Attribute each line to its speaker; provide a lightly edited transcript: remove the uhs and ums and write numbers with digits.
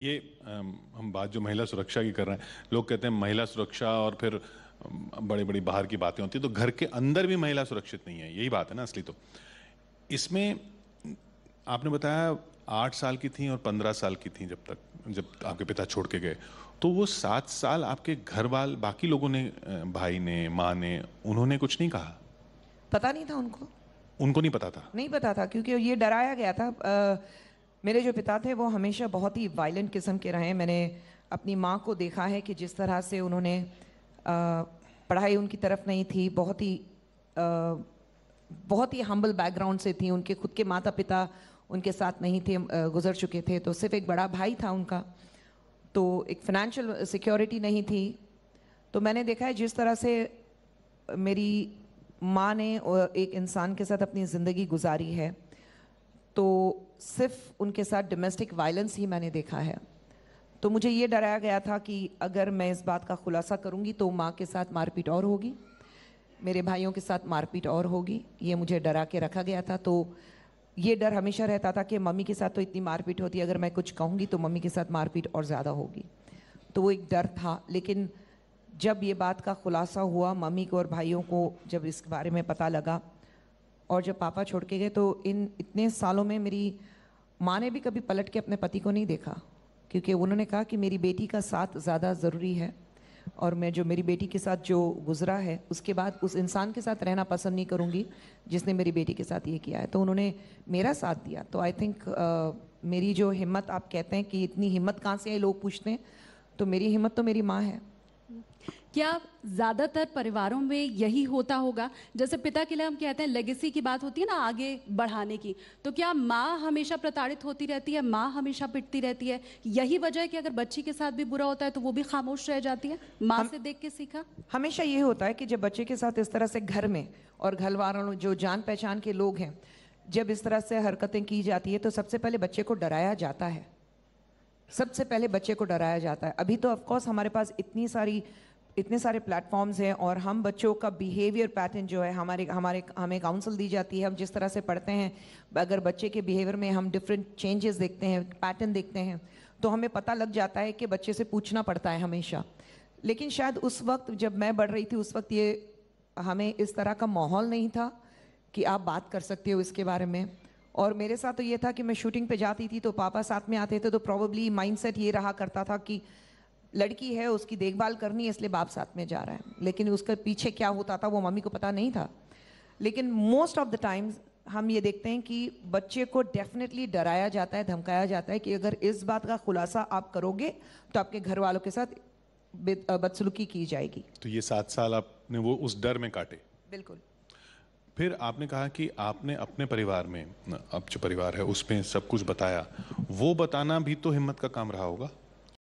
Speaker 1: ये हम बात जो महिला सुरक्षा की कर रहे हैं, लोग कहते हैं महिला सुरक्षा और फिर बड़ी बड़ी बाहर की बातें होती है, तो घर के अंदर भी महिला सुरक्षित नहीं है, यही बात है ना असली। तो इसमें आपने बताया 8 साल की थी और 15 साल की थी जब आपके पिता छोड़ के गए, तो वो 7 साल आपके घर वाल बाकी लोगों ने, भाई ने, माँ ने, उन्होंने कुछ नहीं कहा?
Speaker 2: पता नहीं था उनको।
Speaker 1: उनको नहीं पता था?
Speaker 2: नहीं पता था, क्योंकि ये डराया गया था। मेरे जो पिता थे वो हमेशा बहुत ही वायलेंट किस्म के रहे हैं। मैंने अपनी माँ को देखा है कि जिस तरह से उन्होंने पढ़ाई उनकी तरफ नहीं थी, बहुत ही हम्बल बैकग्राउंड से थी। उनके खुद के माता पिता उनके साथ नहीं थे, गुजर चुके थे, तो सिर्फ एक बड़ा भाई था उनका, तो एक फाइनेंशियल सिक्योरिटी नहीं थी। तो मैंने देखा है जिस तरह से मेरी माँ ने एक इंसान के साथ अपनी ज़िंदगी गुजारी है, तो सिर्फ उनके साथ डोमेस्टिक वायलेंस ही मैंने देखा है। तो मुझे ये डराया गया था कि अगर मैं इस बात का खुलासा करूँगी तो माँ के साथ मारपीट और होगी, मेरे भाइयों के साथ मारपीट और होगी, ये मुझे डरा के रखा गया था। तो ये डर हमेशा रहता था कि मम्मी के साथ तो इतनी मारपीट होती है, अगर मैं कुछ कहूँगी तो मम्मी के साथ मारपीट और ज़्यादा होगी, तो वो एक डर था। लेकिन जब ये बात का खुलासा हुआ, मम्मी को और भाइयों को जब इस बारे में पता लगा और जब पापा छोड़ के गए, तो इन इतने सालों में मेरी माँ ने भी कभी पलट के अपने पति को नहीं देखा, क्योंकि उन्होंने कहा कि मेरी बेटी का साथ ज़्यादा ज़रूरी है, और मैं जो मेरी बेटी के साथ जो गुजरा है उसके बाद उस इंसान के साथ रहना पसंद नहीं करूँगी जिसने मेरी बेटी के साथ ये किया है। तो उन्होंने मेरा साथ दिया। तो आई थिंक मेरी जो हिम्मत, आप कहते हैं कि इतनी हिम्मत कहाँ से है, लोग पूछते हैं, तो मेरी हिम्मत तो मेरी माँ है।
Speaker 3: क्या ज़्यादातर परिवारों में यही होता होगा? जैसे पिता के लिए हम कहते हैं लेगेसी की बात होती है ना, आगे बढ़ाने की, तो क्या माँ हमेशा प्रताड़ित होती रहती है, माँ हमेशा पिटती रहती है? यही वजह है कि अगर बच्ची के साथ भी बुरा होता है तो वो भी खामोश रह जाती है? माँ से देख के सीखा?
Speaker 2: हमेशा ये होता है कि जब बच्चे के साथ इस तरह से घर में और घर वालों जो जान पहचान के लोग हैं, जब इस तरह से हरकतें की जाती है, तो सबसे पहले बच्चे को डराया जाता है। सबसे पहले बच्चे को डराया जाता है। अभी तो ऑफकोर्स हमारे पास इतने सारे प्लेटफॉर्म्स हैं, और हम बच्चों का बिहेवियर पैटर्न जो है हमें काउंसल दी जाती है। हम जिस तरह से पढ़ते हैं, अगर बच्चे के बिहेवियर में हम डिफरेंट चेंजेस देखते हैं, पैटर्न देखते हैं, तो हमें पता लग जाता है कि बच्चे से पूछना पड़ता है हमेशा। लेकिन शायद उस वक्त जब मैं बढ़ रही थी, उस वक्त ये हमें इस तरह का माहौल नहीं था कि आप बात कर सकते हो इसके बारे में। और मेरे साथ तो ये था कि मैं शूटिंग पे जाती थी तो पापा साथ में आते थे, तो प्रॉब्ली माइंडसेट ये रहा करता था कि लड़की है, उसकी देखभाल करनी है, इसलिए बाप साथ में जा रहा है। लेकिन उसके पीछे क्या होता था वो मम्मी को पता नहीं था। लेकिन मोस्ट ऑफ द टाइम्स हम ये देखते हैं कि बच्चे को डेफिनेटली डराया जाता है, धमकाया जाता है कि अगर इस बात का खुलासा आप करोगे तो आपके घर वालों के साथ बदसलूकी की जाएगी।
Speaker 1: तो ये 7 साल आपने वो उस डर में काटे?
Speaker 2: बिल्कुल।
Speaker 1: फिर आपने कहा कि आपने अपने परिवार में, अब जो परिवार है उसमें सब कुछ बताया, वो बताना भी तो हिम्मत का काम रहा होगा?